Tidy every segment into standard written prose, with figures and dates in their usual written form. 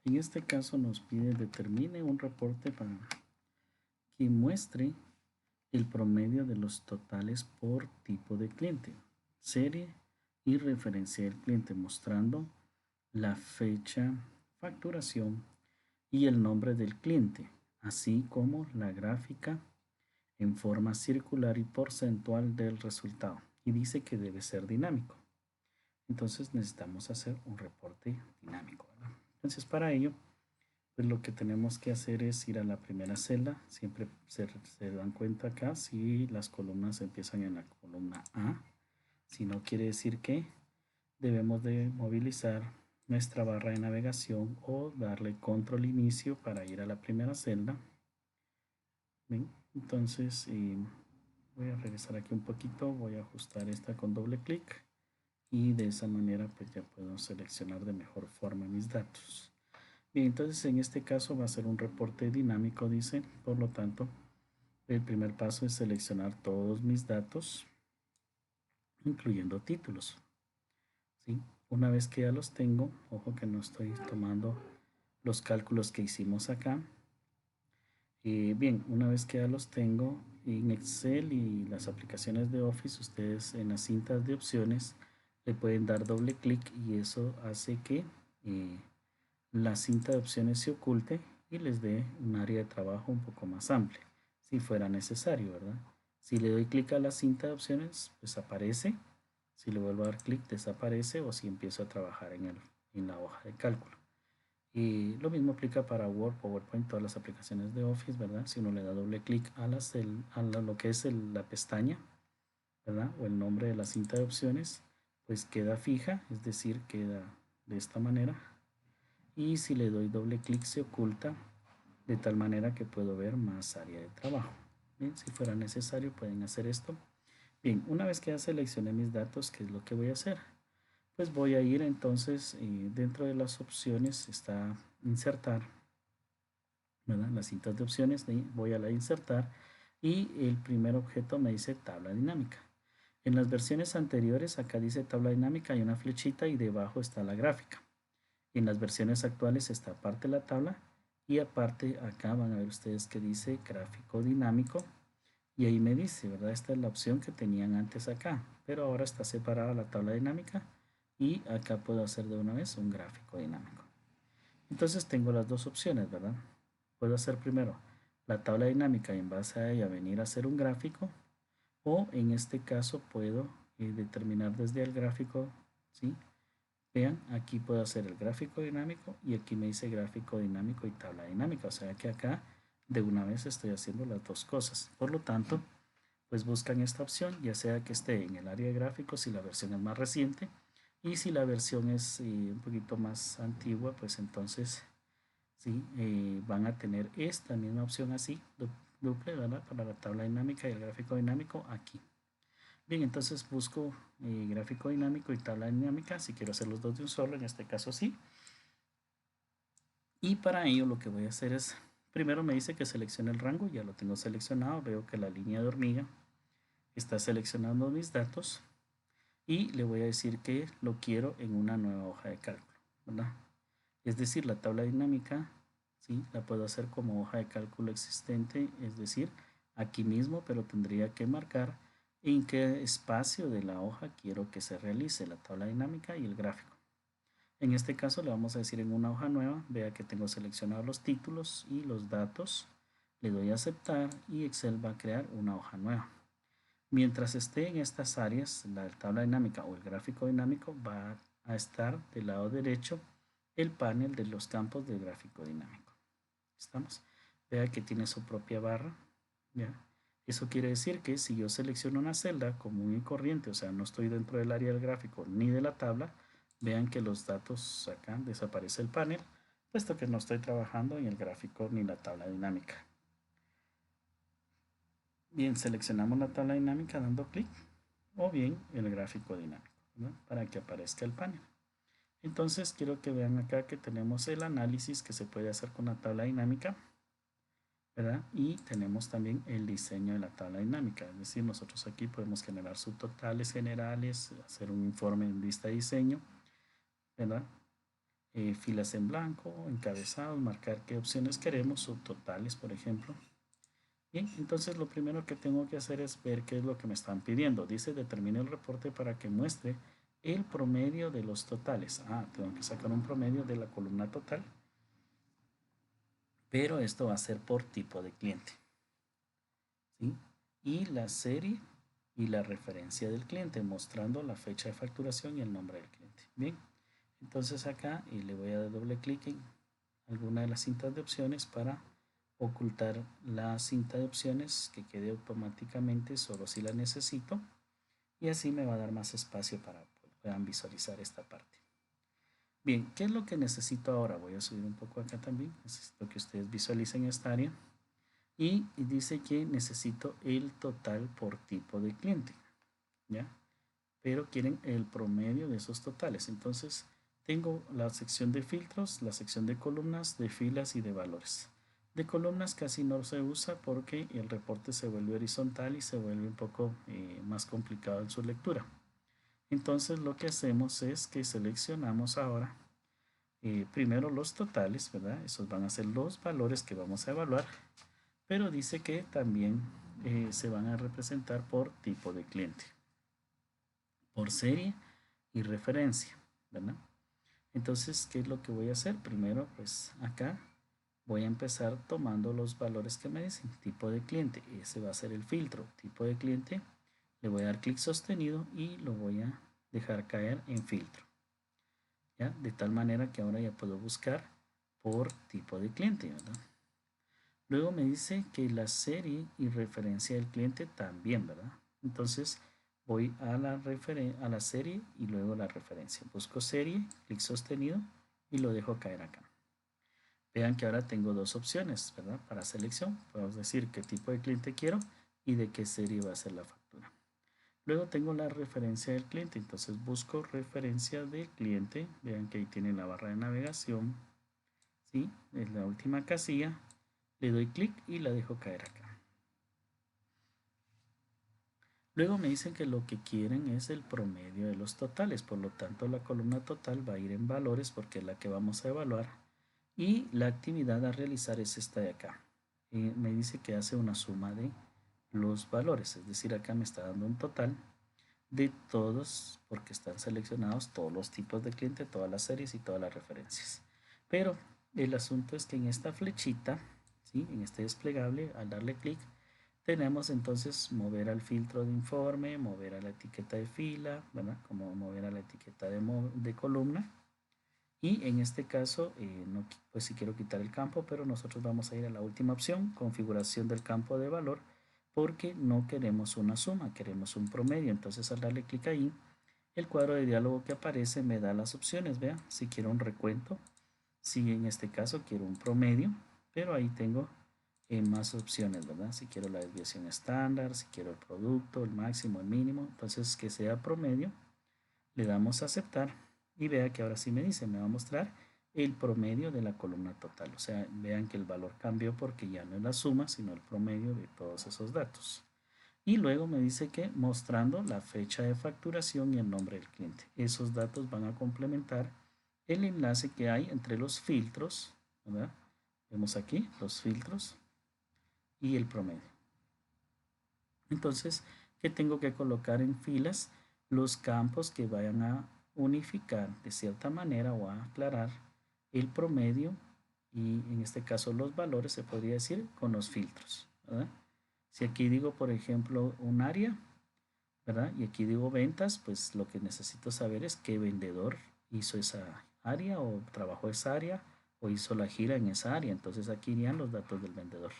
En este caso nos pide determine un reporte para que muestre el promedio de los totales por tipo de cliente, serie y referencia del cliente, mostrando la fecha, facturación y el nombre del cliente, así como la gráfica en forma circular y porcentual del resultado. Y dice que debe ser dinámico. Entonces necesitamos hacer un reporte dinámico, ¿verdad? Entonces para ello, pues lo que tenemos que hacer es ir a la primera celda. Siempre se dan cuenta acá si las columnas empiezan en la columna A. Si no, quiere decir que debemos de movilizar nuestra barra de navegación o darle control inicio para ir a la primera celda. ¿Ven? Entonces voy a regresar aquí un poquito, voy a ajustar esta con doble clic y de esa manera pues ya puedo seleccionar de mejor forma mis datos. Bien, entonces en este caso va a ser un reporte dinámico, dice, por lo tanto el primer paso es seleccionar todos mis datos, incluyendo títulos. ¿Sí? Una vez que ya los tengo, ojo que no estoy tomando los cálculos que hicimos acá. Bien, una vez que ya los tengo en Excel y las aplicaciones de Office, ustedes en las cintas de opciones le pueden dar doble clic y eso hace que la cinta de opciones se oculte y les dé un área de trabajo un poco más amplia, si fuera necesario, ¿verdad? Si le doy clic a la cinta de opciones, pues aparece. Si le vuelvo a dar clic, desaparece, o si empiezo a trabajar en la hoja de cálculo. Y lo mismo aplica para Word, PowerPoint, todas las aplicaciones de Office, ¿verdad? Si uno le da doble clic a lo que es la pestaña, ¿verdad? O el nombre de la cinta de opciones, pues queda fija, es decir, queda de esta manera. Y si le doy doble clic se oculta de tal manera que puedo ver más área de trabajo. Bien, si fuera necesario pueden hacer esto. Bien, una vez que ya seleccioné mis datos, ¿qué es lo que voy a hacer? Pues voy a ir entonces, dentro de las opciones está insertar, ¿verdad? Las cintas de opciones, voy a la insertar y el primer objeto me dice tabla dinámica. En las versiones anteriores acá dice tabla dinámica, hay una flechita y debajo está la gráfica. En las versiones actuales está aparte la tabla y aparte acá van a ver ustedes que dice gráfico dinámico y ahí me dice, ¿verdad? Esta es la opción que tenían antes acá, pero ahora está separada la tabla dinámica y acá puedo hacer de una vez un gráfico dinámico. Entonces tengo las dos opciones, ¿verdad? Puedo hacer primero la tabla dinámica y en base a ella venir a hacer un gráfico, o en este caso puedo determinar desde el gráfico, ¿sí? Vean, aquí puedo hacer el gráfico dinámico y aquí me dice gráfico dinámico y tabla dinámica, o sea que acá de una vez estoy haciendo las dos cosas. Por lo tanto, pues buscan esta opción, ya sea que esté en el área de gráficos si la versión es más reciente, y si la versión es un poquito más antigua, pues entonces sí, van a tener esta misma opción así, duple, ¿verdad? Para la tabla dinámica y el gráfico dinámico aquí. Bien, entonces busco gráfico dinámico y tabla dinámica, si quiero hacer los dos de un solo, en este caso sí. Y para ello lo que voy a hacer es, primero me dice que seleccione el rango, ya lo tengo seleccionado, veo que la línea de hormiga está seleccionando mis datos y le voy a decir que lo quiero en una nueva hoja de cálculo, ¿verdad? Es decir, la tabla dinámica, ¿sí? La puedo hacer como hoja de cálculo existente, es decir, aquí mismo, pero tendría que marcar en qué espacio de la hoja quiero que se realice la tabla dinámica y el gráfico. En este caso le vamos a decir en una hoja nueva, vea que tengo seleccionados los títulos y los datos, le doy a aceptar y Excel va a crear una hoja nueva. Mientras esté en estas áreas, la tabla dinámica o el gráfico dinámico, va a estar del lado derecho el panel de los campos del gráfico dinámico. ¿Estamos? Vea que tiene su propia barra. ¿Ya? Eso quiere decir que si yo selecciono una celda común y corriente, o sea, no estoy dentro del área del gráfico ni de la tabla, vean que los datos acá desaparece el panel, puesto que no estoy trabajando en el gráfico ni la tabla dinámica. Bien, seleccionamos la tabla dinámica dando clic o bien el gráfico dinámico, ¿no? Para que aparezca el panel. Entonces quiero que vean acá que tenemos el análisis que se puede hacer con la tabla dinámica, ¿verdad? Y tenemos también el diseño de la tabla dinámica, es decir, nosotros aquí podemos generar subtotales generales, hacer un informe en vista de diseño, ¿verdad? filas en blanco, encabezados, marcar qué opciones queremos, subtotales, por ejemplo. Bien, entonces lo primero que tengo que hacer es ver qué es lo que me están pidiendo. Dice, determine el reporte para que muestre el promedio de los totales. Tengo que sacar un promedio de la columna total, pero esto va a ser por tipo de cliente, ¿sí? Y la serie y la referencia del cliente, mostrando la fecha de facturación y el nombre del cliente. Bien, entonces acá le voy a dar doble clic en alguna de las cintas de opciones para ocultar la cinta de opciones que quede automáticamente solo si la necesito, y así me va a dar más espacio para que puedan visualizar esta parte. Bien, ¿qué es lo que necesito ahora? Voy a subir un poco acá también. Necesito que ustedes visualicen esta área. Y dice que necesito el total por tipo de cliente, ¿ya? Pero quieren el promedio de esos totales. Entonces, tengo la sección de filtros, la sección de columnas, de filas y de valores. De columnas casi no se usa porque el reporte se vuelve horizontal y se vuelve un poco más complicado en su lectura. Entonces, lo que hacemos es que seleccionamos ahora primero los totales, ¿verdad? Esos van a ser los valores que vamos a evaluar, pero dice que también se van a representar por tipo de cliente, por serie y referencia, ¿verdad? Entonces, ¿qué es lo que voy a hacer? Primero, pues acá voy a empezar tomando los valores que me dicen, tipo de cliente, ese va a ser el filtro, tipo de cliente, le voy a dar clic sostenido y lo voy a dejar caer en filtro, ¿ya? De tal manera que ahora ya puedo buscar por tipo de cliente, ¿verdad? Luego me dice que la serie y referencia del cliente también, ¿verdad? Entonces voy a la serie y luego la referencia. Busco serie, clic sostenido y lo dejo caer acá. Vean que ahora tengo dos opciones, ¿verdad? Para selección, podemos decir qué tipo de cliente quiero y de qué serie va a ser la factura. Luego tengo la referencia del cliente, entonces busco referencia del cliente. Vean que ahí tiene la barra de navegación, ¿sí? Es la última casilla. Le doy clic y la dejo caer acá. Luego me dicen que lo que quieren es el promedio de los totales, por lo tanto la columna total va a ir en valores porque es la que vamos a evaluar y la actividad a realizar es esta de acá. Me dice que hace una suma de los valores, es decir, acá me está dando un total de todos, porque están seleccionados todos los tipos de cliente, todas las series y todas las referencias. Pero el asunto es que en esta flechita, ¿sí? En este desplegable, al darle clic, tenemos entonces mover al filtro de informe, mover a la etiqueta de fila, ¿verdad? Como mover a la etiqueta de columna. Y en este caso, no, pues si quiero quitar el campo, pero nosotros vamos a ir a la última opción, configuración del campo de valor, porque no queremos una suma, queremos un promedio. Entonces al darle clic ahí, el cuadro de diálogo que aparece me da las opciones, vean, si quiero un recuento, si en este caso quiero un promedio, pero ahí tengo más opciones, ¿verdad? Si quiero la desviación estándar, si quiero el producto, el máximo, el mínimo, entonces que sea promedio, le damos a aceptar y vea que ahora sí me dice, me va a mostrar el promedio de la columna total. O sea, vean que el valor cambió porque ya no es la suma, sino el promedio de todos esos datos. Y luego me dice que mostrando la fecha de facturación y el nombre del cliente. Esos datos van a complementar el enlace que hay entre los filtros, ¿verdad? Vemos aquí los filtros y el promedio. Entonces, ¿qué tengo que colocar en filas? Los campos que vayan a unificar de cierta manera o a aclarar el promedio y en este caso los valores, se podría decir, con los filtros, ¿verdad? Si aquí digo, por ejemplo, un área, ¿verdad? Y aquí digo ventas, pues lo que necesito saber es qué vendedor hizo esa área o trabajó esa área o hizo la gira en esa área. Entonces aquí irían los datos del vendedor.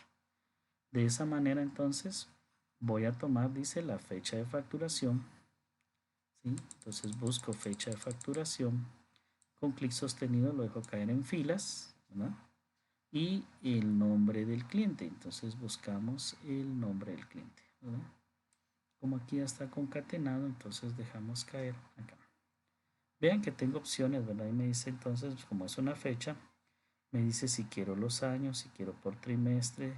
De esa manera entonces voy a tomar, dice, la fecha de facturación, ¿sí? Entonces busco fecha de facturación, con clic sostenido lo dejo caer en filas, ¿verdad? Y el nombre del cliente, entonces buscamos el nombre del cliente, ¿verdad? Como aquí ya está concatenado, entonces dejamos caer acá. Vean que tengo opciones, ¿verdad? Y me dice entonces, como es una fecha, me dice si quiero los años, si quiero por trimestre,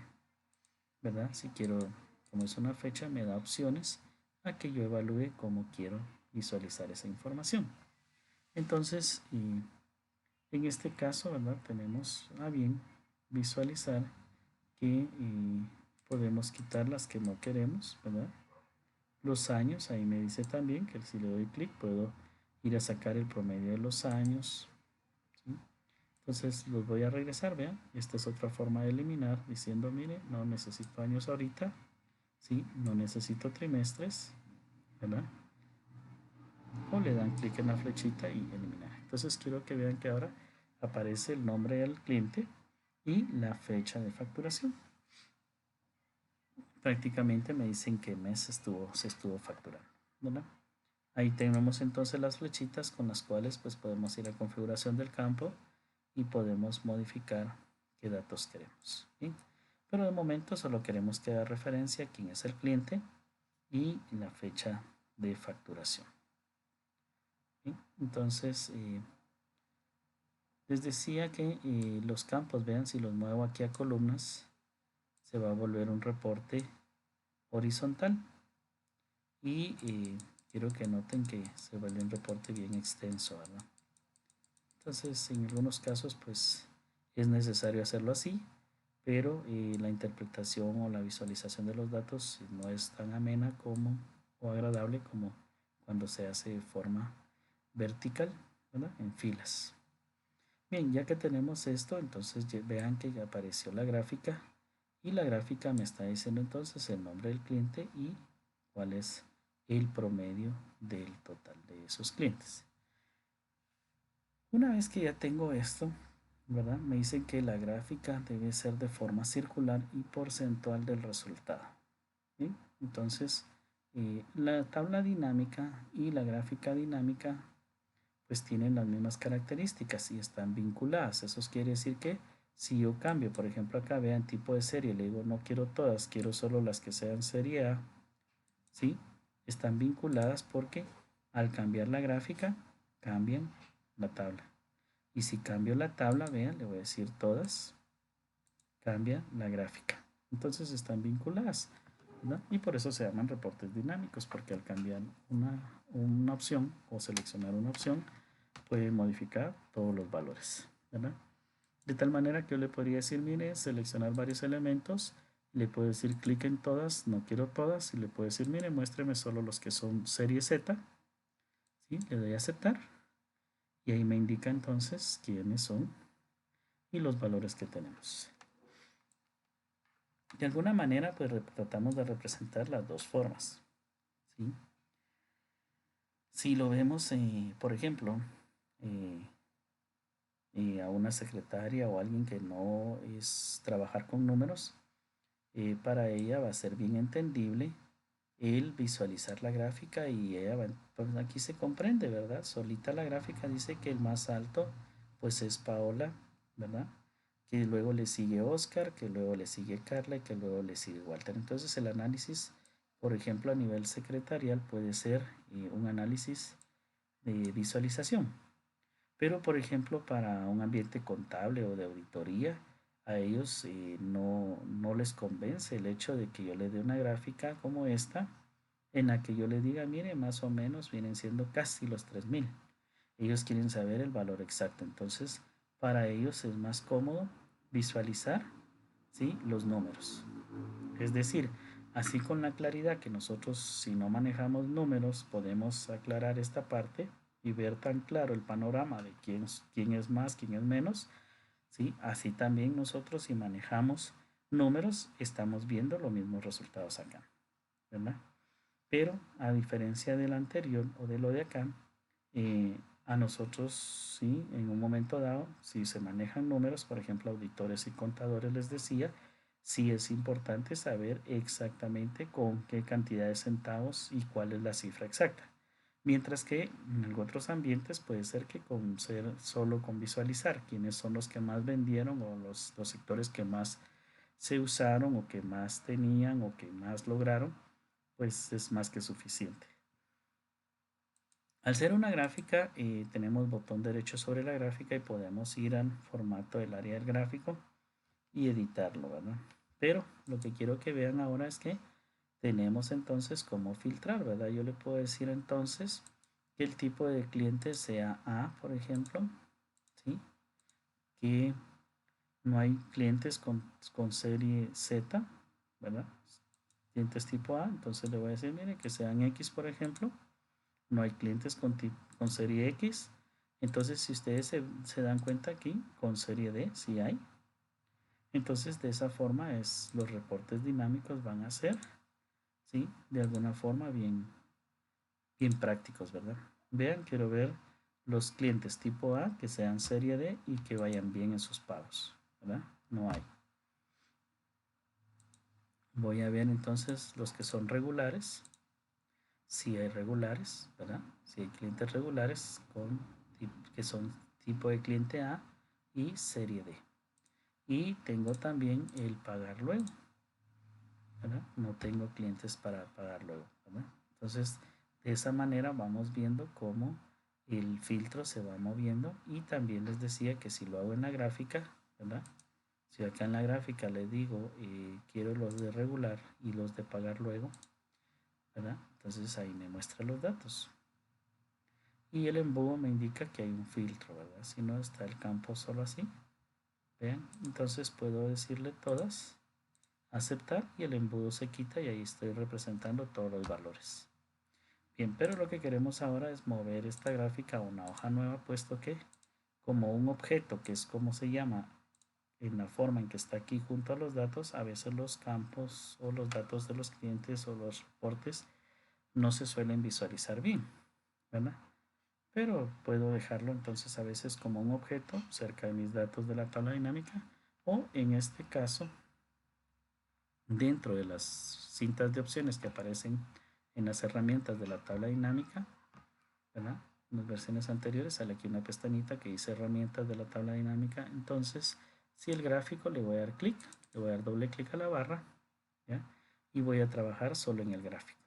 ¿verdad? Si quiero, como es una fecha, me da opciones a que yo evalúe cómo quiero visualizar esa información. Entonces, En este caso, ¿verdad? Tenemos a bien visualizar que podemos quitar las que no queremos, ¿verdad? Los años, ahí me dice también que si le doy clic puedo ir a sacar el promedio de los años, ¿sí? Entonces los voy a regresar, vean, esta es otra forma de eliminar diciendo, mire, no necesito años ahorita, ¿sí? No necesito trimestres, ¿verdad? O le dan clic en la flechita y eliminar. Entonces quiero que vean que ahora aparece el nombre del cliente y la fecha de facturación. Prácticamente me dicen qué mes se estuvo facturando, ¿verdad? Ahí tenemos entonces las flechitas con las cuales pues podemos ir a configuración del campo y podemos modificar qué datos queremos, ¿sí? Pero de momento solo queremos que haga referencia a quién es el cliente y la fecha de facturación, ¿sí? Entonces les decía que los campos, vean, si los muevo aquí a columnas se va a volver un reporte horizontal y quiero que noten que se vuelve un reporte bien extenso, ¿verdad? Entonces, en algunos casos, pues es necesario hacerlo así, pero la interpretación o la visualización de los datos no es tan amena como o agradable como cuando se hace de forma vertical, ¿verdad? En filas. Bien, ya que tenemos esto, entonces vean que ya apareció la gráfica y la gráfica me está diciendo entonces el nombre del cliente y cuál es el promedio del total de esos clientes. Una vez que ya tengo esto, ¿verdad? Me dicen que la gráfica debe ser de forma circular y porcentual del resultado, ¿sí? Entonces, la tabla dinámica y la gráfica dinámica pues tienen las mismas características y están vinculadas. Eso quiere decir que si yo cambio, por ejemplo acá vean tipo de serie, le digo no quiero todas, quiero solo las que sean serie A, ¿sí? Están vinculadas porque al cambiar la gráfica cambian la tabla. Y si cambio la tabla, vean, le voy a decir todas, cambia la gráfica. Entonces están vinculadas, ¿verdad? Y por eso se llaman reportes dinámicos, porque al cambiar una opción o seleccionar una opción, puede modificar todos los valores, ¿verdad? De tal manera que yo le podría decir, mire, seleccionar varios elementos, le puedo decir clic en todas, no quiero todas, y le puedo decir, mire, muéstreme solo los que son serie Z, ¿sí? Le doy a aceptar, y ahí me indica entonces quiénes son y los valores que tenemos. De alguna manera, pues tratamos de representar las dos formas, ¿sí? Si lo vemos, por ejemplo, a una secretaria o alguien que no es trabajar con números, para ella va a ser bien entendible el visualizar la gráfica y ella pues aquí se comprende, ¿verdad? Solita la gráfica dice que el más alto pues es Paola, ¿verdad? Que luego le sigue Oscar, que luego le sigue Carla y que luego le sigue Walter. Entonces el análisis, por ejemplo, a nivel secretarial puede ser un análisis de visualización. Pero, por ejemplo, para un ambiente contable o de auditoría, a ellos no les convence el hecho de que yo le dé una gráfica como esta, en la que yo le diga, mire, más o menos vienen siendo casi los 3000. Ellos quieren saber el valor exacto. Entonces, para ellos es más cómodo visualizar, ¿sí?, los números. Es decir, así con la claridad que nosotros, si no manejamos números, podemos aclarar esta parte y ver tan claro el panorama de quién es más, quién es menos, ¿sí? Así también nosotros, si manejamos números, estamos viendo los mismos resultados acá, ¿verdad? Pero a diferencia del anterior o de lo de acá, a nosotros, sí, en un momento dado, si se manejan números, por ejemplo, auditores y contadores les decía, sí es importante saber exactamente con qué cantidad de centavos y cuál es la cifra exacta. Mientras que en otros ambientes puede ser que con ser solo con visualizar quiénes son los que más vendieron o los sectores que más se usaron o que más tenían o que más lograron, pues es más que suficiente. Al ser una gráfica, tenemos botón derecho sobre la gráfica y podemos ir al formato del área del gráfico y editarlo, ¿verdad? Pero lo que quiero que vean ahora es que tenemos entonces cómo filtrar, ¿verdad? Yo le puedo decir entonces que el tipo de cliente sea A, por ejemplo, ¿sí? que no hay clientes con serie Z, ¿verdad? Clientes tipo A, entonces le voy a decir, mire, que sean X, por ejemplo. No hay clientes con serie X. Entonces, si ustedes se dan cuenta aquí, con serie D sí hay. Entonces, de esa forma los reportes dinámicos van a ser, ¿sí? De alguna forma bien prácticos, ¿verdad? Vean, quiero ver los clientes tipo A que sean serie D y que vayan bien en sus pagos, ¿verdad? No hay. Voy a ver entonces los que son regulares. Si hay regulares, ¿verdad? Si hay clientes regulares que son tipo de cliente A y serie D. Y tengo también el pagar luego, ¿verdad? No tengo clientes para pagar luego, ¿verdad? Entonces, de esa manera vamos viendo cómo el filtro se va moviendo, y también les decía que si lo hago en la gráfica, ¿verdad? Si acá en la gráfica le digo quiero los de regular y los de pagar luego, ¿verdad? Entonces ahí me muestra los datos. Y el embudo me indica que hay un filtro, ¿verdad? Si no está el campo solo así, vean, entonces puedo decirle todas, aceptar, y el embudo se quita y ahí estoy representando todos los valores. Bien, pero lo que queremos ahora es mover esta gráfica a una hoja nueva, puesto que como un objeto, que es como se llama en la forma en que está aquí junto a los datos, a veces los campos o los datos de los clientes o los reportes no se suelen visualizar bien, ¿verdad? Pero puedo dejarlo entonces a veces como un objeto cerca de mis datos de la tabla dinámica, o en este caso dentro de las cintas de opciones que aparecen en las herramientas de la tabla dinámica, ¿verdad? En las versiones anteriores sale aquí una pestañita que dice herramientas de la tabla dinámica. Entonces, si el gráfico, le voy a dar clic, le voy a dar doble clic a la barra, ¿ya? Y voy a trabajar solo en el gráfico.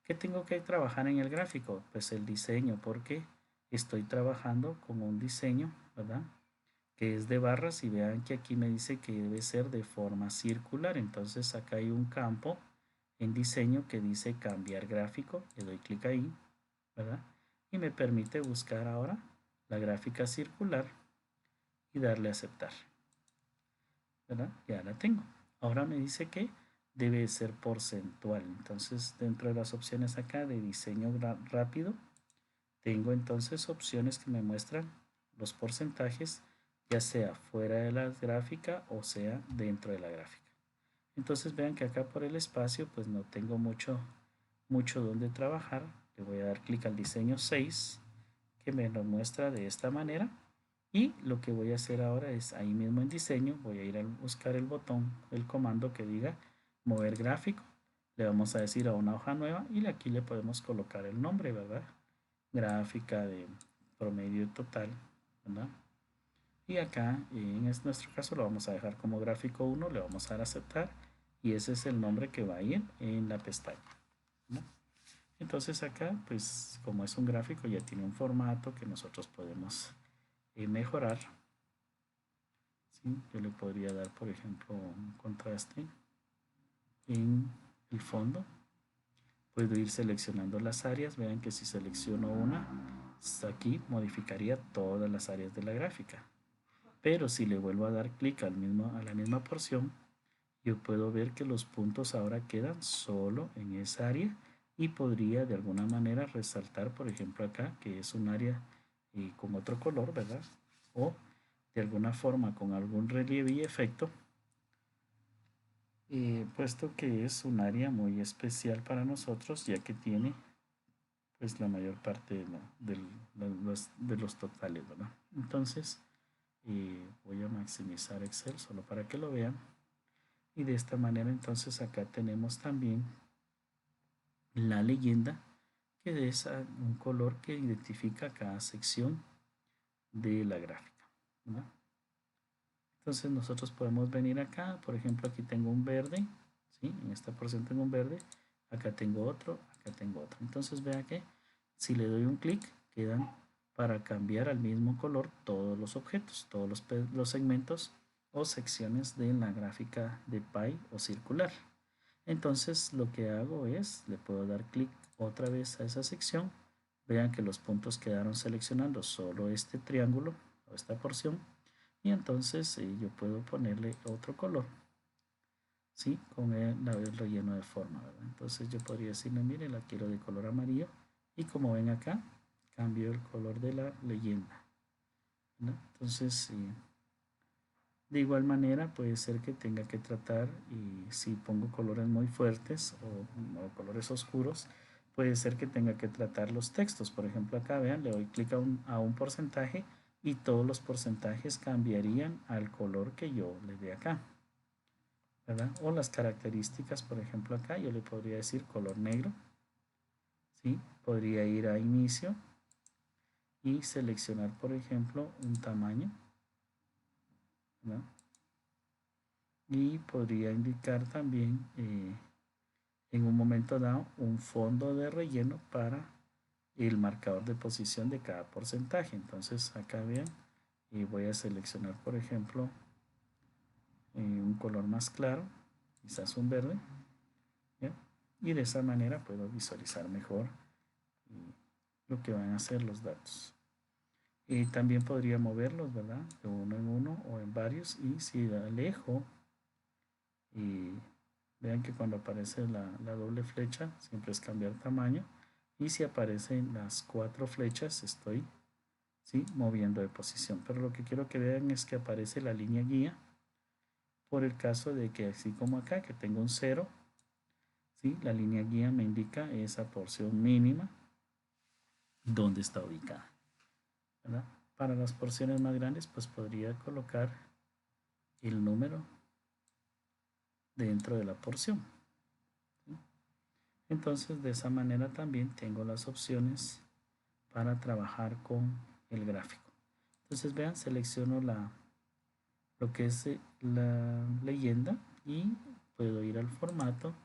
¿Qué tengo que trabajar en el gráfico? Pues el diseño, porque estoy trabajando con un diseño, ¿verdad? Que es de barras, y vean que aquí me dice que debe ser de forma circular. Entonces acá hay un campo en diseño que dice cambiar gráfico, le doy clic ahí, ¿verdad? Y me permite buscar ahora la gráfica circular y darle a aceptar, ¿verdad? Ya la tengo. Ahora me dice que debe ser porcentual. Entonces, dentro de las opciones acá de diseño rápido, tengo entonces opciones que me muestran los porcentajes, ya sea fuera de la gráfica o sea dentro de la gráfica. Entonces vean que acá por el espacio pues no tengo mucho donde trabajar. Le voy a dar clic al diseño 6, que me lo muestra de esta manera. Y lo que voy a hacer ahora es, ahí mismo en diseño, voy a ir a buscar el botón, el comando que diga mover gráfico. Le vamos a decir a una hoja nueva, y aquí le podemos colocar el nombre, ¿verdad? Gráfica de promedio total, ¿verdad? Y acá, en nuestro caso, lo vamos a dejar como gráfico 1, le vamos a dar a aceptar, y ese es el nombre que va a ir en la pestaña, ¿no? Entonces acá, pues como es un gráfico, ya tiene un formato que nosotros podemos mejorar, ¿sí? Yo le podría dar, por ejemplo, un contraste en el fondo. Puedo ir seleccionando las áreas. Vean que si selecciono una, aquí modificaría todas las áreas de la gráfica. Pero si le vuelvo a dar clic a la misma porción, yo puedo ver que los puntos ahora quedan solo en esa área, y podría de alguna manera resaltar, por ejemplo acá, que es un área con otro color, ¿verdad? O de alguna forma con algún relieve y efecto, puesto que es un área muy especial para nosotros, ya que tiene pues la mayor parte de los totales, ¿verdad? Entonces voy a maximizar Excel solo para que lo vean, y de esta manera entonces acá tenemos también la leyenda, que es un color que identifica cada sección de la gráfica, ¿verdad? Entonces nosotros podemos venir acá, por ejemplo aquí tengo un verde, ¿sí? En esta porción tengo un verde, acá tengo otro, acá tengo otro. Entonces vea que si le doy un clic, quedan para cambiar al mismo color todos los objetos, todos los segmentos o secciones de la gráfica de pie o circular. Entonces lo que hago es, le puedo dar clic otra vez a esa sección. Vean que los puntos quedaron seleccionando solo este triángulo o esta porción, y entonces yo puedo ponerle otro color, ¿sí? Con el relleno de forma, ¿verdad? Entonces yo podría decirle, mire, la quiero de color amarillo, y como ven acá, cambio el color de la leyenda, ¿no? Entonces, de igual manera puede ser que tenga que tratar, y si pongo colores muy fuertes o colores oscuros, puede ser que tenga que tratar los textos. Por ejemplo, acá vean, le doy clic a un porcentaje y todos los porcentajes cambiarían al color que yo le dé acá, ¿verdad? O las características, por ejemplo, acá yo le podría decir color negro, ¿sí? Podría ir a inicio y seleccionar, por ejemplo, un tamaño, ¿verdad? Y podría indicar también en un momento dado un fondo de relleno para el marcador de posición de cada porcentaje. Entonces acá vean, y voy a seleccionar, por ejemplo, un color más claro, quizás un verde, ¿ya? Y de esa manera puedo visualizar mejor lo que van a ser los datos. Y también podría moverlos, ¿verdad? De uno en uno o en varios, y si alejo, y vean que cuando aparece la doble flecha siempre es cambiar tamaño, y si aparecen las 4 flechas estoy, ¿sí?, moviendo de posición. Pero lo que quiero que vean es que aparece la línea guía por el caso de que, así como acá, que tengo un 0, ¿sí?, la línea guía me indica esa porción mínima donde está ubicada, ¿verdad? Para las porciones más grandes pues podría colocar el número dentro de la porción, ¿sí? Entonces de esa manera también tengo las opciones para trabajar con el gráfico. Entonces vean, selecciono lo que es la leyenda y puedo ir al formato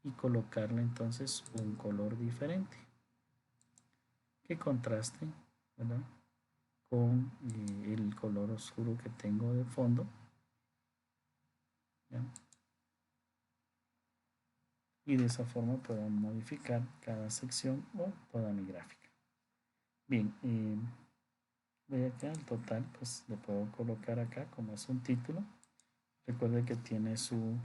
y colocarle entonces un color diferente que contraste, ¿verdad?, con el color oscuro que tengo de fondo, ¿ya? Y de esa forma puedo modificar cada sección o toda mi gráfica. Bien, voy acá al total, pues le puedo colocar acá como es un título. Recuerde que tiene su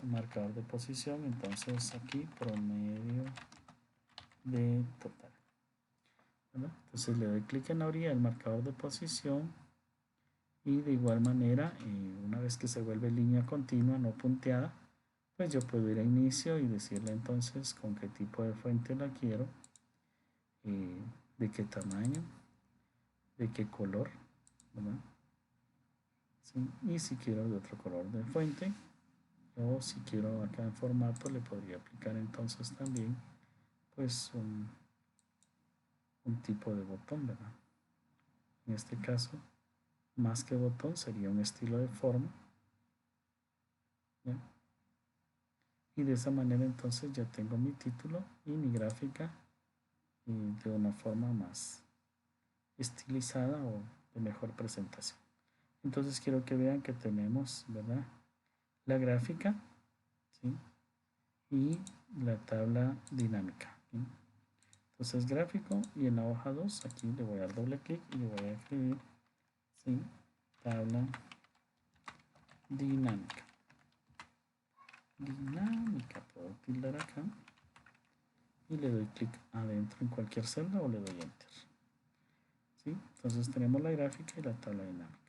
marcador de posición, entonces aquí promedio de total, ¿verdad? Entonces le doy clic en la orilla del marcador de posición, y de igual manera una vez que se vuelve línea continua no punteada, pues yo puedo ir a inicio y decirle entonces con qué tipo de fuente la quiero, de qué tamaño, de qué color, ¿verdad? ¿Sí? Y si quiero de otro color de fuente, o si quiero acá en formato, le podría aplicar entonces también pues un tipo de botón, ¿verdad? En este caso, más que botón, sería un estilo de forma, ¿ya? Y de esa manera entonces ya tengo mi título y mi gráfica de una forma más estilizada o de mejor presentación. Entonces quiero que vean que tenemos, ¿verdad?, la gráfica, ¿sí?, y la tabla dinámica, ¿sí? Entonces gráfico, y en la hoja 2 aquí le voy a dar doble clic y le voy a escribir, ¿sí?, tabla dinámica. Dinámica, puedo tildar acá y le doy clic adentro en cualquier celda o le doy enter, ¿sí? Entonces tenemos la gráfica y la tabla dinámica.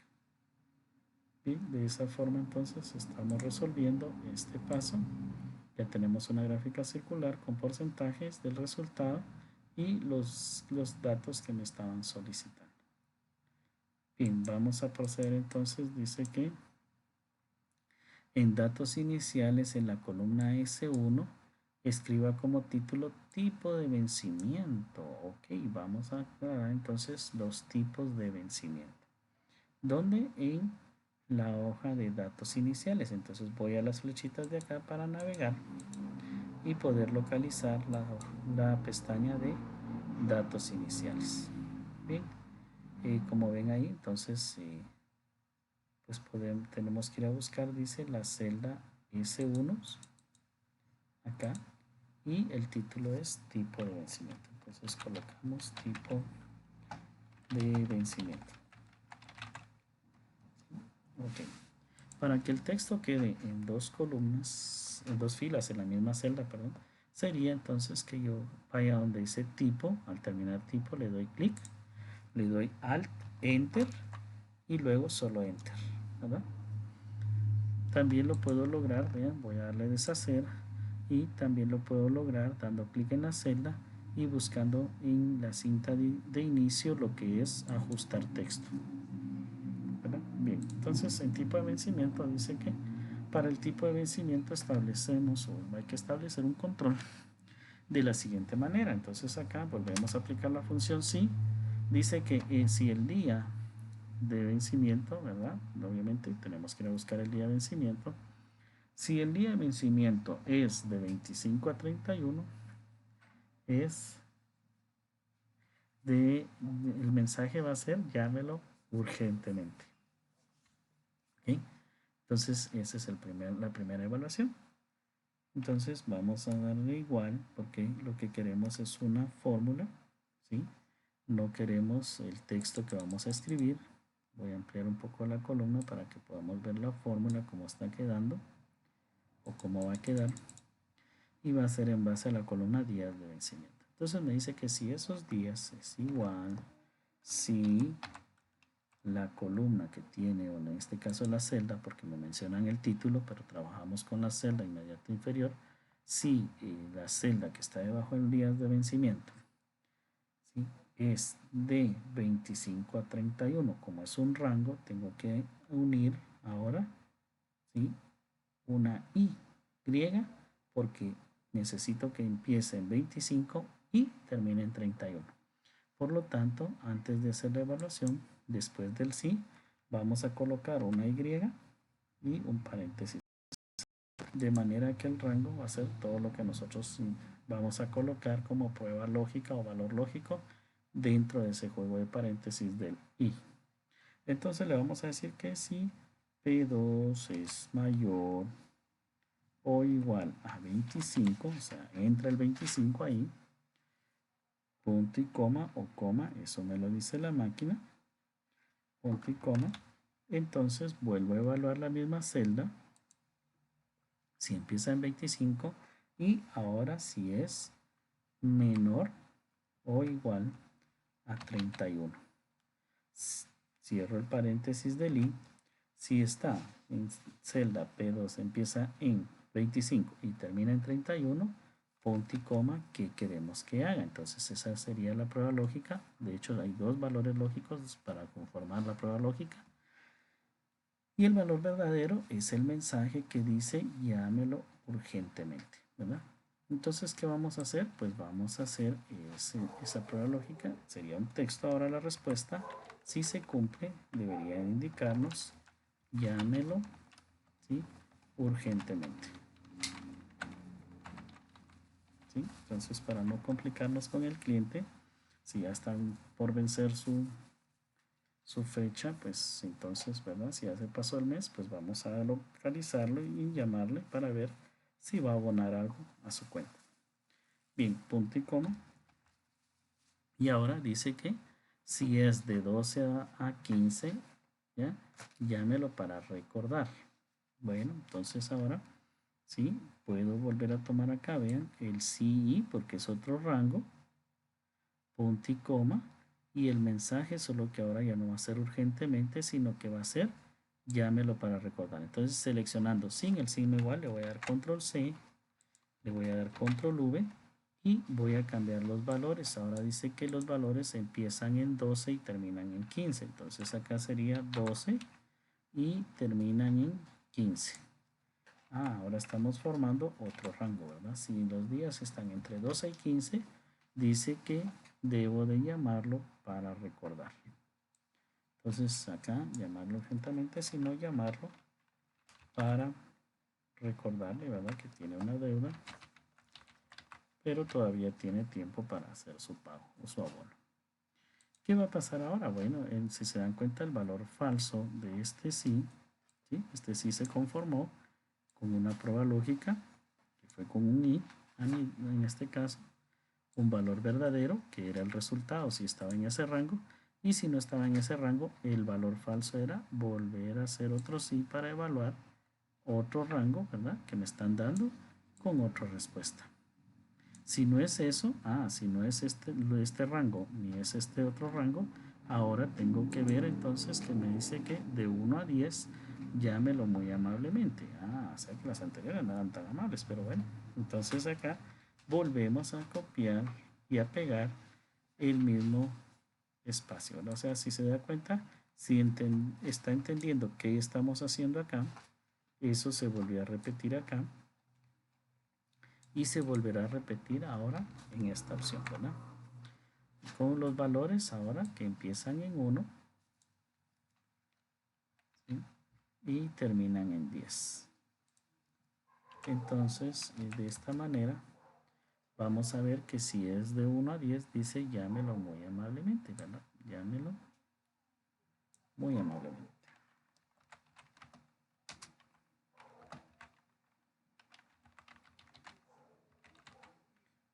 Bien, de esa forma entonces estamos resolviendo este paso. Ya tenemos una gráfica circular con porcentajes del resultado y los datos que me estaban solicitando. Bien, vamos a proceder entonces. Dice que en datos iniciales, en la columna S1, escriba como título tipo de vencimiento. Ok, vamos a aclarar entonces los tipos de vencimiento. ¿Dónde? En la hoja de datos iniciales. Entonces voy a las flechitas de acá para navegar y poder localizar la pestaña de datos iniciales. Bien, como ven ahí, entonces pues tenemos que ir a buscar, dice, la celda S1 acá, y el título es tipo de vencimiento. Entonces colocamos tipo de vencimiento. Ok. Para que el texto quede en dos columnas, en dos filas, en la misma celda, perdón, sería entonces que yo vaya donde dice tipo, al terminar tipo le doy clic, le doy Alt, Enter y luego solo Enter, ¿verdad? También lo puedo lograr, vean, voy a darle deshacer y también lo puedo lograr dando clic en la celda y buscando en la cinta de inicio lo que es ajustar texto. ¿Verdad? Bien, entonces en tipo de vencimiento dice que para el tipo de vencimiento establecemos o hay que establecer un control de la siguiente manera. Entonces acá volvemos a aplicar la función si. Dice que si el día de vencimiento, ¿verdad? Obviamente tenemos que ir a buscar el día de vencimiento. Si el día de vencimiento es de 25 a 31, es el mensaje va a ser llámelo urgentemente. ¿Okay? Entonces, esa es la primera evaluación. Entonces, vamos a darle igual porque lo que queremos es una fórmula, ¿sí? No queremos el texto que vamos a escribir. Voy a ampliar un poco la columna para que podamos ver la fórmula, cómo está quedando o cómo va a quedar. Y va a ser en base a la columna días de vencimiento. Entonces me dice que si esos días es igual, si la columna que tiene, o en este caso la celda, porque me mencionan el título, pero trabajamos con la celda inmediata inferior, si la celda que está debajo del días de vencimiento, ¿sí?, es de 25 a 31, como es un rango, tengo que unir ahora, ¿sí?, una Y griega, porque necesito que empiece en 25 y termine en 31. Por lo tanto, antes de hacer la evaluación, después del sí, vamos a colocar una Y y un paréntesis. De manera que el rango va a ser todo lo que nosotros vamos a colocar como prueba lógica o valor lógico dentro de ese juego de paréntesis del y. Entonces le vamos a decir que si P2 es mayor o igual a 25, o sea, entra el 25 ahí, punto y coma o coma, eso me lo dice la máquina, punto y coma, entonces vuelvo a evaluar la misma celda, si empieza en 25 y ahora si es menor o igual a 31. Cierro el paréntesis del i. Si está en celda P2 empieza en 25 y termina en 31, punto y coma, ¿qué queremos que haga? Entonces esa sería la prueba lógica. De hecho hay dos valores lógicos para conformar la prueba lógica. Y el valor verdadero es el mensaje que dice llámelo urgentemente, ¿verdad? Entonces, ¿qué vamos a hacer? Pues vamos a hacer esa prueba lógica. Sería un texto ahora la respuesta. Si se cumple, debería indicarnos llámelo, ¿sí?, urgentemente. ¿Sí? Entonces, para no complicarnos con el cliente, si ya están por vencer su fecha, pues entonces, ¿verdad? Si ya se pasó el mes, pues vamos a localizarlo y llamarle para ver si va a abonar algo a su cuenta. Bien, punto y coma. Y ahora dice que si es de 12 a 15, ¿ya?, llámelo para recordar. Bueno, entonces ahora sí, puedo volver a tomar acá, vean, el sí, porque es otro rango, punto y coma, y el mensaje solo que ahora ya no va a ser urgentemente, sino que va a ser llámelo para recordar. Entonces seleccionando sin el signo igual, le voy a dar control C, le voy a dar control V y voy a cambiar los valores. Ahora dice que los valores empiezan en 12 y terminan en 15. Entonces acá sería 12 y terminan en 15. Ahora estamos formando otro rango, ¿verdad? Si los días están entre 12 y 15, dice que debo de llamarlo para recordar. Entonces acá llamarlo urgentemente, sino llamarlo para recordarle, ¿verdad?, que tiene una deuda, pero todavía tiene tiempo para hacer su pago o su abono. ¿Qué va a pasar ahora? Bueno, si se dan cuenta, el valor falso de este sí, este sí se conformó con una prueba lógica, que fue con un i, en este caso, un valor verdadero, que era el resultado si estaba en ese rango, Y si no estaba en ese rango, el valor falso era volver a hacer otro sí para evaluar otro rango, ¿verdad? Que me están dando con otra respuesta. Si no es eso, si no es este rango ni es este otro rango, ahora tengo que ver entonces que me dice que de 1 a 10, llámelo muy amablemente. O sea que las anteriores no eran tan amables, pero bueno. Entonces acá volvemos a copiar y a pegar el mismo espacio, ¿verdad? O sea, si se da cuenta, si está entendiendo qué estamos haciendo acá, eso se volvió a repetir acá y se volverá a repetir ahora en esta opción, ¿verdad? Con los valores ahora que empiezan en 1, ¿sí? Y terminan en 10. Entonces, de esta manera, vamos a ver que si es de 1 a 10, dice llámelo muy amablemente, ¿verdad? Llámelo muy amablemente.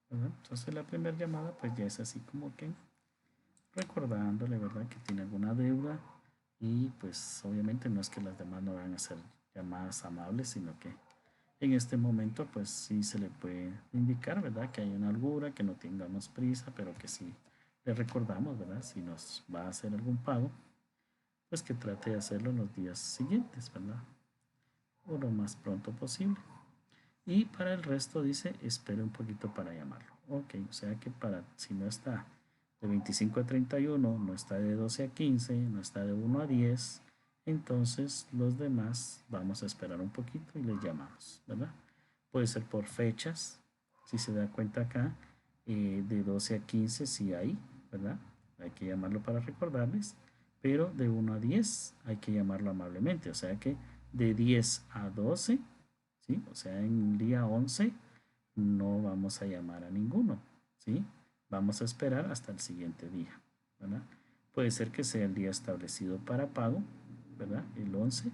¿Verdad? Entonces la primera llamada pues ya es así como que recordándole, ¿verdad? Que tiene alguna deuda y pues obviamente no es que las demás no van a ser llamadas amables, sino que en este momento pues sí se le puede indicar, ¿verdad? Que hay una holgura, que no tengamos prisa, pero que sí le recordamos, ¿verdad? Si nos va a hacer algún pago, pues que trate de hacerlo en los días siguientes, ¿verdad? O lo más pronto posible. Y para el resto dice, espere un poquito para llamarlo. Ok, o sea que si no está de 25 a 31, no está de 12 a 15, no está de 1 a 10, entonces los demás vamos a esperar un poquito y les llamamos, ¿verdad? Puede ser por fechas, si se da cuenta acá, de 12 a 15 sí hay, ¿verdad? Hay que llamarlo para recordarles, pero de 1 a 10 hay que llamarlo amablemente, o sea que de 10 a 12, ¿sí? O sea, en el día 11 no vamos a llamar a ninguno, ¿sí? Vamos a esperar hasta el siguiente día, ¿verdad? Puede ser que sea el día establecido para pago, ¿verdad? El 11.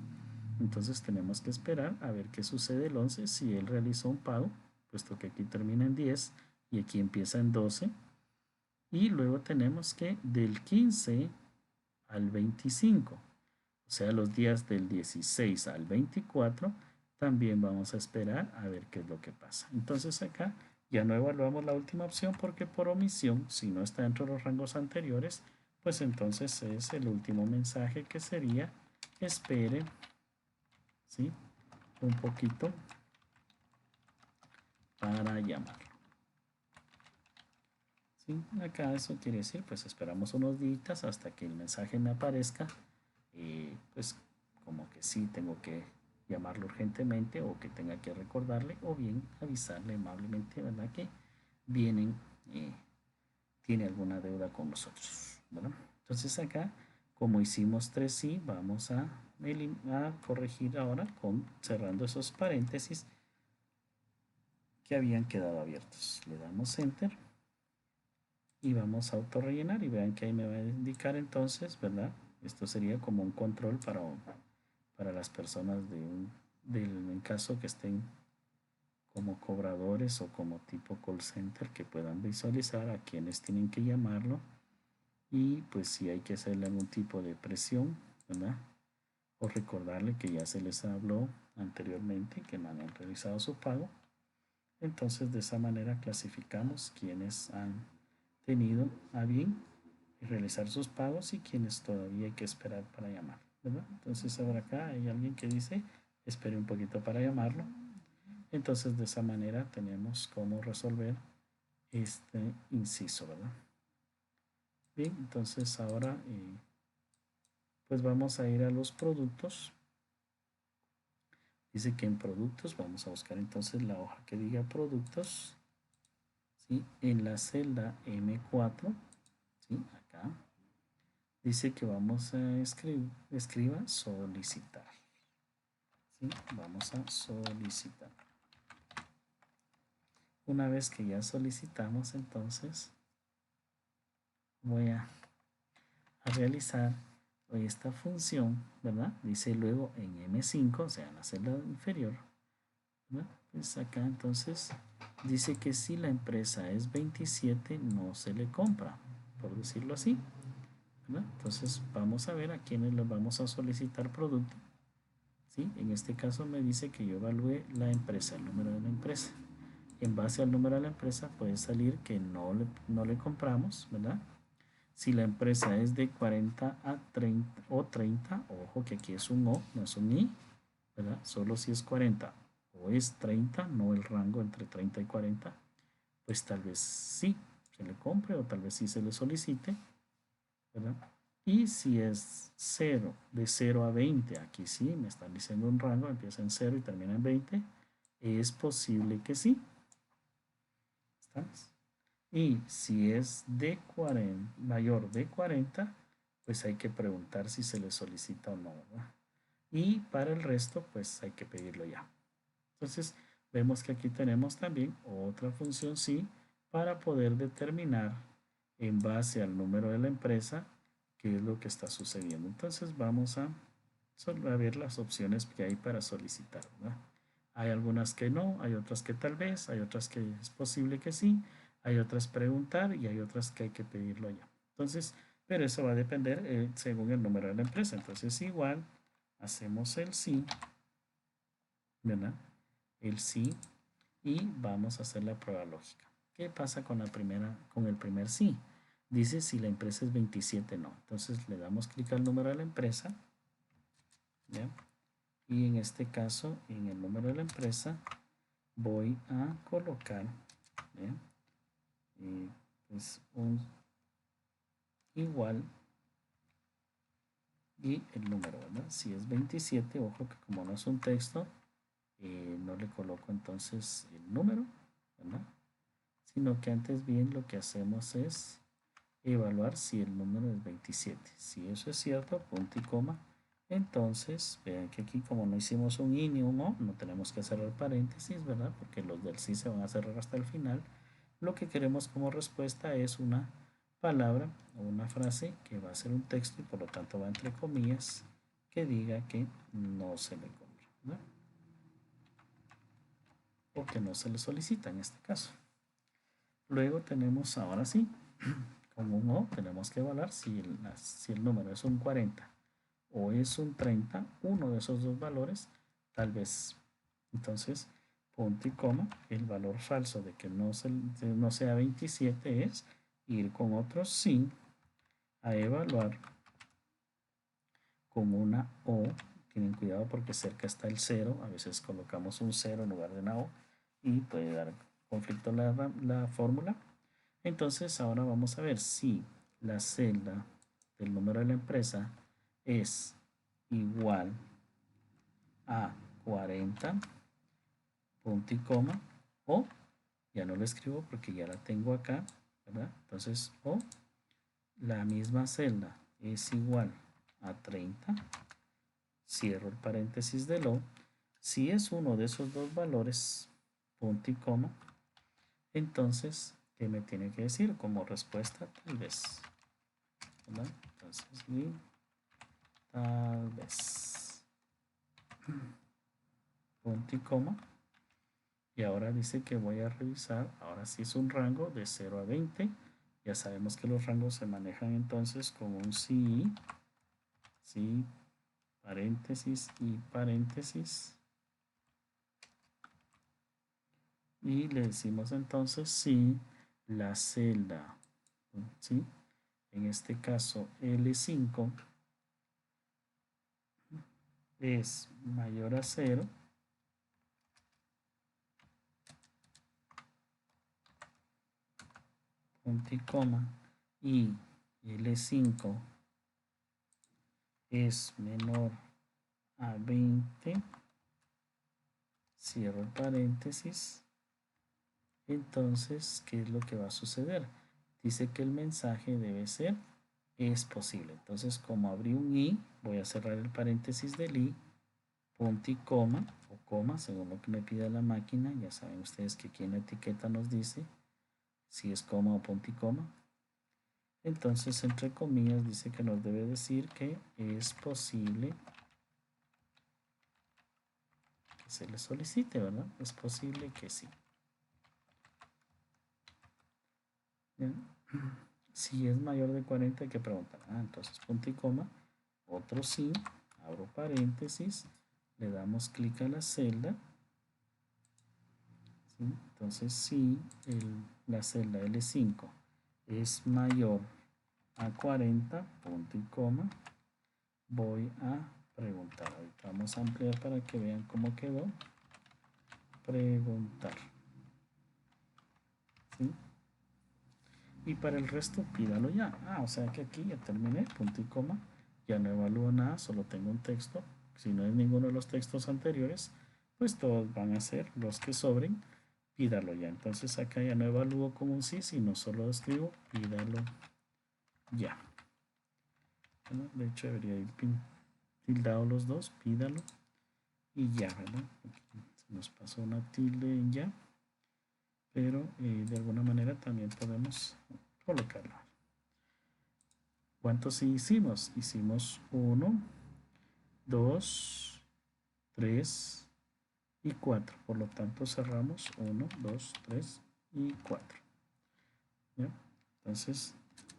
Entonces tenemos que esperar a ver qué sucede el 11 si él realizó un pago, puesto que aquí termina en 10 y aquí empieza en 12. Y luego tenemos que del 15 al 25, o sea, los días del 16 al 24, también vamos a esperar a ver qué es lo que pasa. Entonces acá ya no evaluamos la última opción porque por omisión, si no está dentro de los rangos anteriores, pues entonces es el último mensaje que sería espere, ¿sí? Un poquito para llamarlo. ¿Sí? Acá eso quiere decir, pues esperamos unos días hasta que el mensaje me aparezca. Pues como que sí tengo que llamarlo urgentemente o que tenga que recordarle o bien avisarle amablemente, ¿verdad? Que vienen, tiene alguna deuda con nosotros, ¿verdad? Entonces acá, como hicimos 3 sí, vamos a corregir ahora cerrando esos paréntesis que habían quedado abiertos. Le damos Enter y vamos a autorrellenar y vean que ahí me va a indicar entonces, ¿verdad? Esto sería como un control para las personas en caso que estén como cobradores o como tipo call center, que puedan visualizar a quienes tienen que llamarlo y pues si hay que hacerle algún tipo de presión, ¿verdad? O recordarle que ya se les habló anteriormente que no han realizado su pago. Entonces de esa manera clasificamos quienes han tenido a bien realizar sus pagos y quienes todavía hay que esperar para llamar, ¿verdad? Entonces ahora acá hay alguien que dice espere un poquito para llamarlo. Entonces de esa manera tenemos cómo resolver este inciso, ¿verdad? Bien, entonces ahora pues vamos a ir a los productos. Dice que en productos vamos a buscar entonces la hoja que diga productos, ¿sí? En la celda M4, ¿sí? Acá dice que vamos a escriba solicitar, ¿sí? Vamos a solicitar. Una vez que ya solicitamos, entonces voy a realizar esta función, ¿verdad? Dice luego en M5, o sea, en la celda inferior, ¿verdad? Pues acá entonces dice que si la empresa es 27 no se le compra, por decirlo así. ¿verdad? Entonces vamos a ver a quiénes les vamos a solicitar producto. ¿Sí? En este caso me dice que yo evalúe la empresa, el número de la empresa. En base al número de la empresa puede salir que no le compramos, ¿verdad? Si la empresa es de 40 a 30 o 30, ojo que aquí es un O, no es un I, ¿verdad? Solo si es 40 o es 30, no el rango entre 30 y 40, pues tal vez sí se le compre o tal vez sí se le solicite, ¿verdad? Y si es 0, de 0 a 20, aquí sí me están diciendo un rango, empieza en 0 y termina en 20, es posible que sí. ¿Estamos? Y si es de 40, mayor de 40, pues hay que preguntar si se le solicita o no, ¿verdad? Y para el resto, pues hay que pedirlo ya. Entonces, vemos que aquí tenemos también otra función sí para poder determinar en base al número de la empresa qué es lo que está sucediendo. Entonces, vamos a ver las opciones que hay para solicitar, ¿verdad? Hay algunas que no, hay otras que tal vez, hay otras que es posible que sí, hay otras preguntar y hay otras que hay que pedirlo ya. Entonces, pero eso va a depender según el número de la empresa. Entonces, igual hacemos el sí, ¿verdad? El sí y vamos a hacer la prueba lógica. ¿Qué pasa con con el primer sí? Dice si la empresa es 27, no. Entonces le damos clic al número de la empresa, ¿ya? Y en este caso, en el número de la empresa, voy a colocar, ¿ya? Pues un igual y el número, ¿verdad? Si es 27, ojo que como no es un texto, no le coloco entonces el número, ¿verdad? Sino que antes bien lo que hacemos es evaluar si el número es 27. Si eso es cierto, punto y coma. Entonces, vean que aquí como no hicimos un i ni un o, no tenemos que cerrar paréntesis, ¿verdad? Porque los del sí se van a cerrar hasta el final. Lo que queremos como respuesta es una palabra o una frase que va a ser un texto y por lo tanto va entre comillas que diga que no se le compra, ¿verdad? O que no se le solicita en este caso. Luego tenemos, ahora sí, con un O tenemos que evaluar si el número es un 40 o es un 30, uno de esos dos valores, tal vez. Entonces, punto y coma, el valor falso de que no sea 27 es ir con otro sí a evaluar con una O. Tienen cuidado porque cerca está el 0, a veces colocamos un 0 en lugar de una O y puede dar conflicto la fórmula. Entonces ahora vamos a ver si la celda del número de la empresa es igual a 40, punto y coma, o ya no lo escribo porque ya la tengo acá, ¿verdad? Entonces, o la misma celda es igual a 30, cierro el paréntesis de lo, si es uno de esos dos valores, punto y coma, entonces, ¿qué me tiene que decir? Como respuesta, tal vez, ¿verdad? Entonces, tal vez, punto y coma. Y ahora dice que voy a revisar, ahora sí es un rango de 0 a 20. Ya sabemos que los rangos se manejan entonces con un sí, sí, paréntesis y paréntesis. Y le decimos entonces si la celda, ¿sí? En este caso L5 es mayor a 0, punto y coma, y L5 es menor a 20, cierro el paréntesis. Entonces, ¿qué es lo que va a suceder? Dice que el mensaje debe ser es posible. Entonces, como abrí un i, voy a cerrar el paréntesis del i, punto y coma, o coma, según lo que me pida la máquina. Ya saben ustedes que aquí en la etiqueta nos dice si es coma o punto y coma. Entonces, entre comillas, dice que nos debe decir que es posible que se le solicite, ¿verdad? Es posible que sí. Bien. Si es mayor de 40 hay que preguntar. Entonces punto y coma, otro sí, abro paréntesis, le damos clic a la celda. ¿Sí? Entonces si la celda L5 es mayor a 40, punto y coma, voy a preguntar. Ahorita vamos a ampliar para que vean cómo quedó. Preguntar. ¿Sí? Y para el resto pídalo ya. O sea que aquí ya terminé, punto y coma. Ya no evalúo nada, solo tengo un texto. Si no es ninguno de los textos anteriores, pues todos van a ser los que sobren. Pídalo ya. Entonces acá ya no evalúo como un sí, sino solo escribo pídalo ya. Bueno, de hecho debería ir tildado los dos, pídalo y ya, ¿verdad? Aquí se nos pasó una tilde en ya, pero de alguna manera también podemos colocarlo. ¿Cuántos sí hicimos? Hicimos 1, 2, 3 y 4. Por lo tanto cerramos 1, 2, 3 y 4. ¿Ya? Entonces,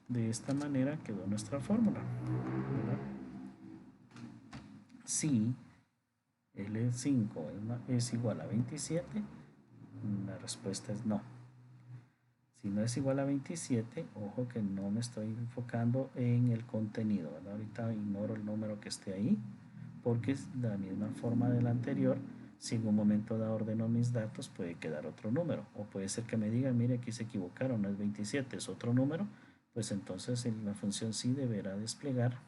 de esta manera quedó nuestra fórmula, ¿verdad? Si L5 es igual a 27, la respuesta es no. Si no es igual a 27, ojo que no me estoy enfocando en el contenido, ¿verdad? Ahorita ignoro el número que esté ahí, porque es de la misma forma del anterior. Si en un momento dado ordeno mis datos, puede quedar otro número. O puede ser que me digan, mire, aquí se equivocaron, no es 27, es otro número. Pues entonces la función sí deberá desplegar,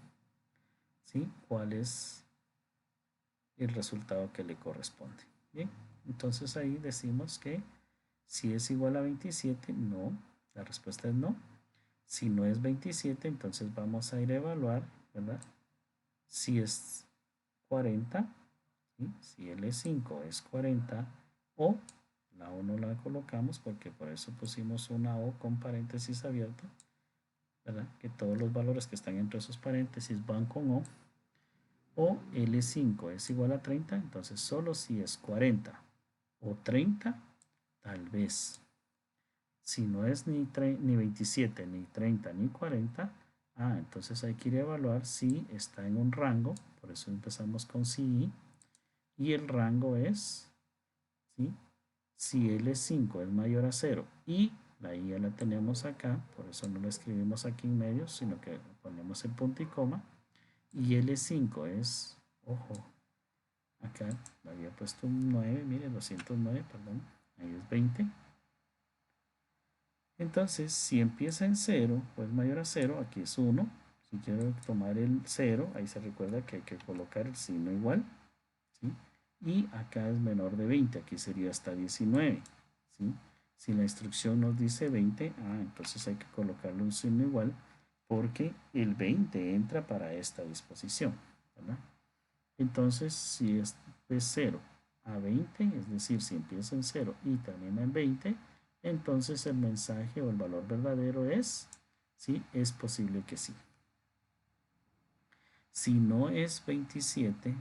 ¿sí?, cuál es el resultado que le corresponde. Bien, entonces ahí decimos que si es igual a 27, no. La respuesta es no. Si no es 27, entonces vamos a ir a evaluar, ¿verdad? Si es 40, ¿sí? Si L5 es 40 o la O no la colocamos porque por eso pusimos una O con paréntesis abierto, ¿verdad? Que todos los valores que están entre esos paréntesis van con O. O L5 es igual a 30, entonces solo si es 40 o 30, tal vez. Si no es ni 27, ni 30, ni 40, entonces hay que ir a evaluar si está en un rango, por eso empezamos con si, y el rango es, ¿sí?, si L5 es mayor a 0 y la I ya la tenemos acá, por eso no la escribimos aquí en medio, sino que ponemos el punto y coma, y L5 es, ojo, acá había puesto un 9, mire, 209, perdón, ahí es 20. Entonces, si empieza en 0 o es mayor a 0, aquí es 1. Si quiero tomar el 0, ahí se recuerda que hay que colocar el signo igual, ¿sí? Y acá es menor de 20, aquí sería hasta 19, ¿sí? Si la instrucción nos dice 20, entonces hay que colocarle un signo igual porque el 20 entra para esta disposición, ¿verdad? Entonces, si es de 0 a 20, es decir, si empieza en 0 y termina en 20, entonces el mensaje o el valor verdadero es, sí, es posible que sí. Si no es 27,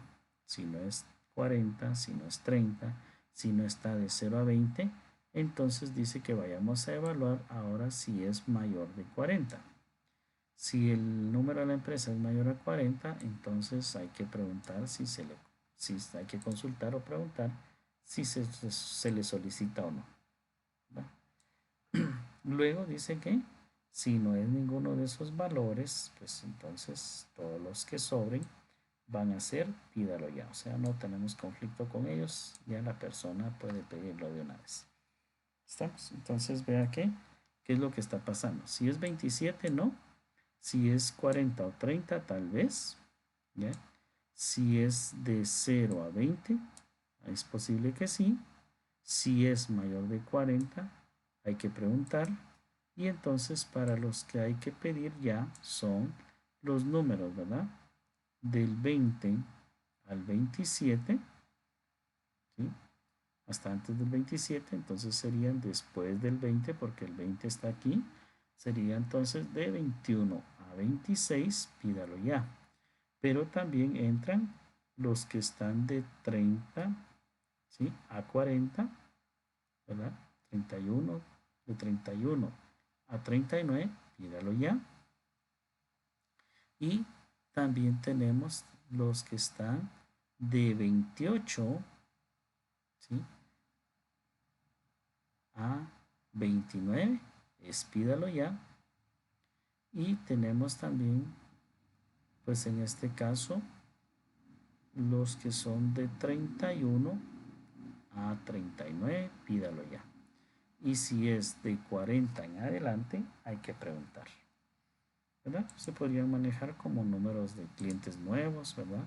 si no es 40, si no es 30, si no está de 0 a 20, entonces dice que vayamos a evaluar ahora si es mayor de 40. Si el número de la empresa es mayor a 40, entonces hay que preguntar si hay que consultar o preguntar si se le solicita o no, ¿verdad? Luego dice que si no es ninguno de esos valores, pues entonces todos los que sobren van a ser pídalo ya. O sea, no tenemos conflicto con ellos, ya la persona puede pedirlo de una vez. ¿Estamos? Entonces vea qué es lo que está pasando. Si es 27, no. Si es 40 o 30, tal vez. ¿Ya? Si es de 0 a 20, es posible que sí. Si es mayor de 40, hay que preguntar. Y entonces para los que hay que pedir ya son los números, ¿verdad? Del 20 al 27, ¿sí?, hasta antes del 27, entonces serían después del 20, porque el 20 está aquí, sería entonces de 21 a 26, pídalo ya. Pero también entran los que están de 30, ¿sí?, a 40, ¿verdad? 31, de 31 a 39, pídalo ya. Y también tenemos los que están de 28, ¿sí?, a 29, pídalo ya. Y tenemos también, pues en este caso, los que son de 31 a 39, pídalo ya. Y si es de 40 en adelante, hay que preguntar, ¿verdad? Se podrían manejar como números de clientes nuevos, ¿verdad?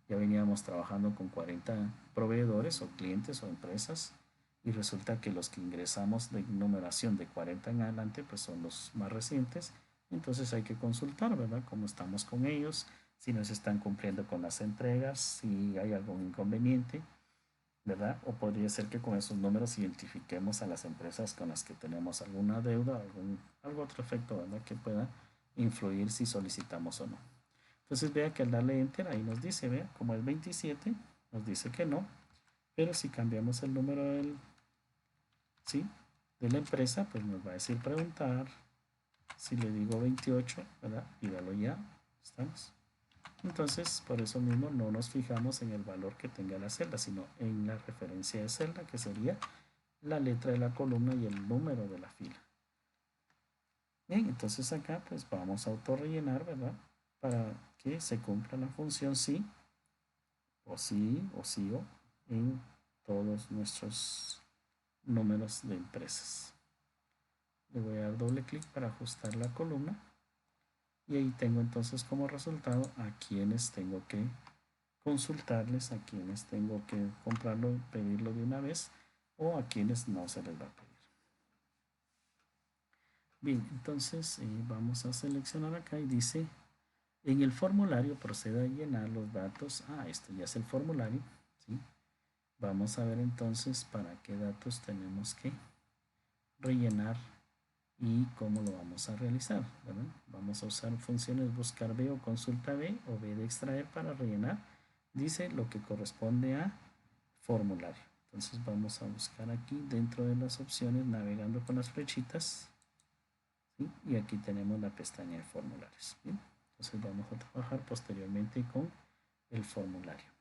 Ya veníamos trabajando con 40 proveedores o clientes o empresas y resulta que los que ingresamos de numeración de 40 en adelante pues son los más recientes. Entonces hay que consultar, ¿verdad?, cómo estamos con ellos, si nos están cumpliendo con las entregas, si hay algún inconveniente, ¿verdad? O podría ser que con esos números identifiquemos a las empresas con las que tenemos alguna deuda, algún otro efecto, ¿verdad?, que pueda influir si solicitamos o no. Entonces vea que al darle enter ahí nos dice, vea, como es 27, nos dice que no, pero si cambiamos el número ¿sí?, de la empresa, pues nos va a decir preguntar. Si le digo 28, ¿verdad?, pídalo ya, estamos. Entonces, por eso mismo no nos fijamos en el valor que tenga la celda, sino en la referencia de celda, que sería la letra de la columna y el número de la fila. Bien, entonces acá pues vamos a autorrellenar, ¿verdad?, para que se cumpla la función sí o sí o en todos nuestros números de empresas. Le voy a dar doble clic para ajustar la columna y ahí tengo entonces como resultado a quienes tengo que consultarles, a quienes tengo que comprarlo y pedirlo de una vez o a quienes no se les va a pedir. Bien, entonces vamos a seleccionar acá y dice en el formulario proceda a llenar los datos. Esto ya es el formulario, ¿sí? Vamos a ver entonces para qué datos tenemos que rellenar y cómo lo vamos a realizar, ¿verdad? Vamos a usar funciones buscar B o consulta B o B de extraer para rellenar. Dice lo que corresponde a formulario. Entonces vamos a buscar aquí dentro de las opciones navegando con las flechitas, ¿sí?, y aquí tenemos la pestaña de formularios, ¿sí? Entonces vamos a trabajar posteriormente con el formulario.